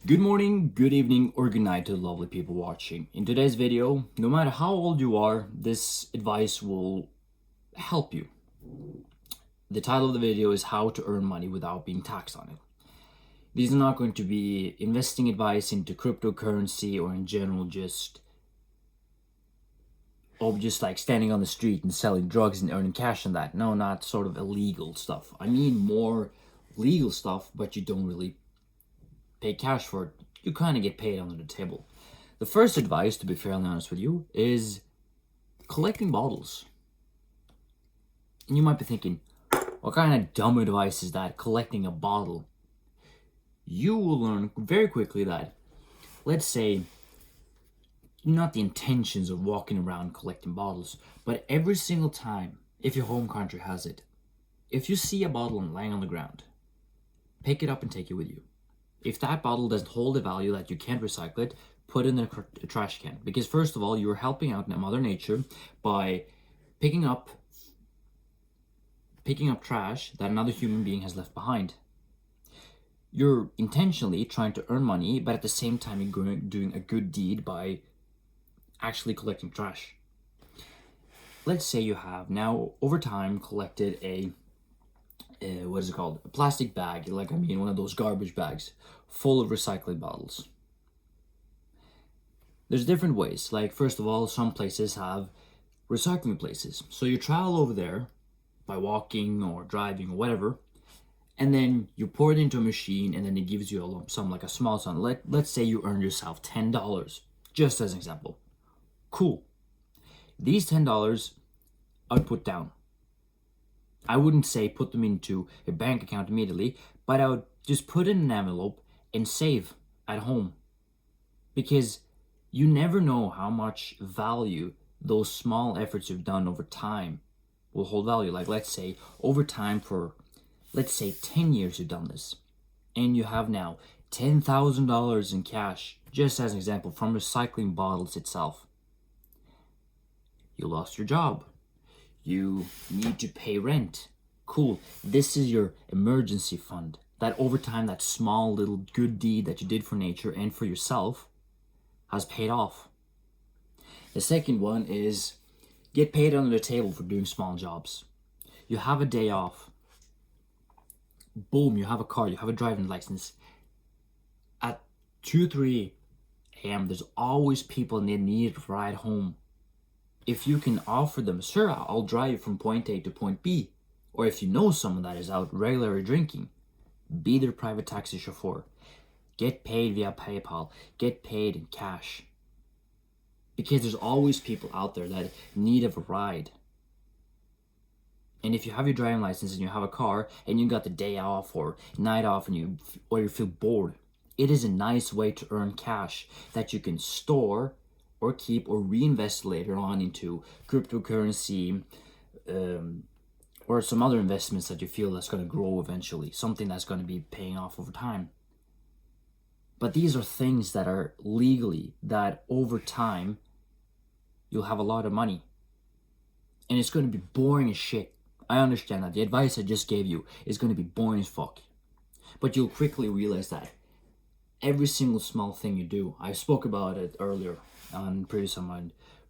Good morning, good evening, or good night to the lovely people watching. In today's video, no matter how old you are, this advice will help you. The title of the video is How to Earn Money Without Being Taxed on It. These are not going to be investing advice into cryptocurrency or in general just like standing on the street and selling drugs and earning cash on that. No, not sort of illegal stuff. I mean more legal stuff, but you don't really pay cash for it. You kind of get paid under the table. The first advice, to be fairly honest with you, is collecting bottles. And you might be thinking, what kind of dumb advice is that, collecting a bottle? You will learn very quickly that, let's say, not the intentions of walking around collecting bottles, but every single time, if your home country has it, if you see a bottle lying on the ground, pick it up and take it with you. If that bottle doesn't hold a value that you can't recycle it, put it in a trash can. Because first of all, you're helping out Mother Nature by picking up trash that another human being has left behind. You're intentionally trying to earn money, but at the same time you're doing a good deed by actually collecting trash. Let's say you have now over time collected a plastic bag, one of those garbage bags full of recycling bottles. There's different ways. Like, first of all, some places have recycling places. So you travel over there by walking or driving or whatever, and then you pour it into a machine, and then it gives you a lump sum, like a small sum. Let's say you earn yourself $10, just as an example. Cool. These $10 I'd put down. I wouldn't say put them into a bank account immediately, but I would just put it in an envelope and save at home. Because you never know how much value those small efforts you've done over time will hold value. Like, let's say over time for, 10 years you've done this, and you have now $10,000 in cash, just as an example, from recycling bottles itself. You lost your job. You need to pay rent. Cool. This is your emergency fund. That over time, that small little good deed that you did for nature and for yourself has paid off. The second one is get paid under the table for doing small jobs. You have a day off. Boom, you have a car, you have a driving license. At 2-3 a.m., there's always people in need of a ride home. If you can offer them, sure, I'll drive you from point A to point B. Or if you know someone that is out regularly drinking, be their private taxi chauffeur. Get paid via PayPal. Get paid in cash. Because there's always people out there that need of a ride. And if you have your driving license and you have a car and you got the day off or night off and you feel bored, it is a nice way to earn cash that you can store or keep or reinvest later on into cryptocurrency, or some other investments that you feel that's going to grow eventually, something that's going to be paying off over time. But these are things that are legally, that over time you'll have a lot of money, and it's going to be boring as shit. I understand that the advice I just gave you is going to be boring as fuck, but you'll quickly realize that every single small thing you do, I spoke about it earlier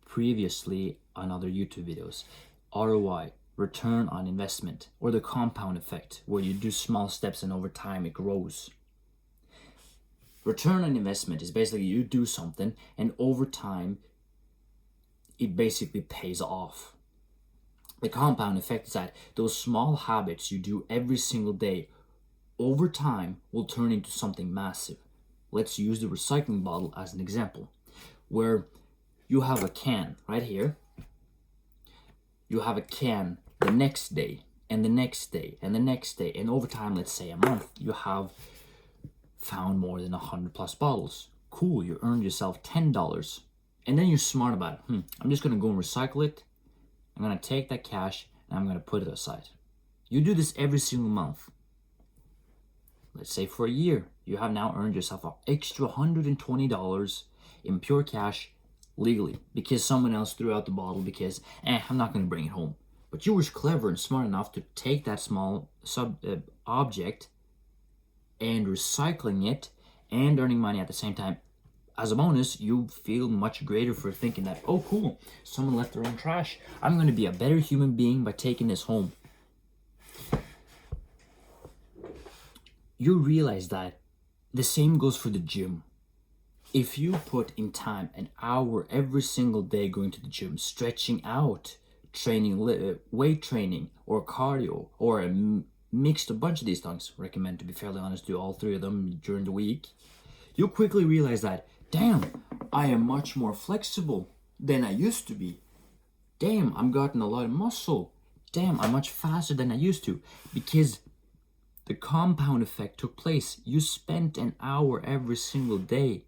previously on other YouTube videos. ROI, return on investment, or the compound effect, where you do small steps and over time it grows. Return on investment is basically you do something and over time it basically pays off. The compound effect is that those small habits you do every single day over time will turn into something massive. Let's use the recycling bottle as an example, where you have a can right here. You have a can the next day, and the next day, and the next day, and over time, let's say a month, you have found more than 100 plus bottles. Cool, you earned yourself $10. And then you're smart about it. I'm just gonna go and recycle it. I'm gonna take that cash and I'm gonna put it aside. You do this every single month. Let's say for a year, you have now earned yourself an extra $120 in pure cash legally, because someone else threw out the bottle because, I'm not going to bring it home. But you were clever and smart enough to take that small object and recycling it and earning money at the same time. As a bonus, you feel much greater for thinking that, oh cool, someone left their own trash. I'm going to be a better human being by taking this home. You realize that the same goes for the gym. If you put in time an hour every single day going to the gym, stretching out, training, weight training, or cardio, or mixed a bunch of these things, recommend, to be fairly honest, do all three of them during the week, you'll quickly realize that, damn, I am much more flexible than I used to be. Damn, I'm gotten a lot of muscle. Damn, I'm much faster than I used to. Because the compound effect took place. You spent an hour every single day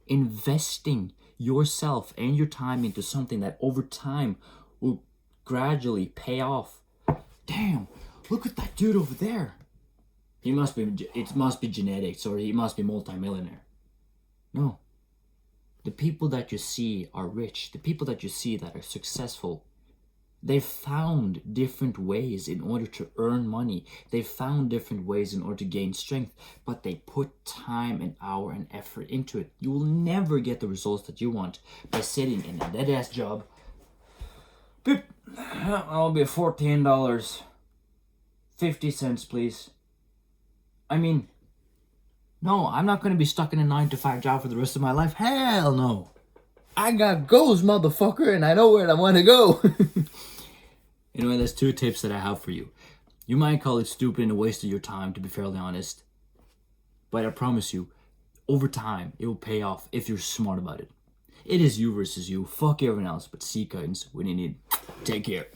investing yourself and your time into something that over time will gradually pay off. Damn, look at that dude over there. It must be genetics, or he must be multi-millionaire. No. The people that you see are rich. The people that you see that are successful, they've found different ways in order to earn money. They've found different ways in order to gain strength, but they put time and hour and effort into it. You will never get the results that you want by sitting in a dead-ass job. Beep. I'll be $14.50, please. I mean, no, I'm not going to be stuck in a 9-to-5 job for the rest of my life. Hell no. I got goals, motherfucker, and I know where I want to go. Anyway, there's 2 tips that I have for you. You might call it stupid and a waste of your time, to be fairly honest. But I promise you, over time, it will pay off if you're smart about it. It is you versus you. Fuck everyone else, but seek guidance when you need. Take care.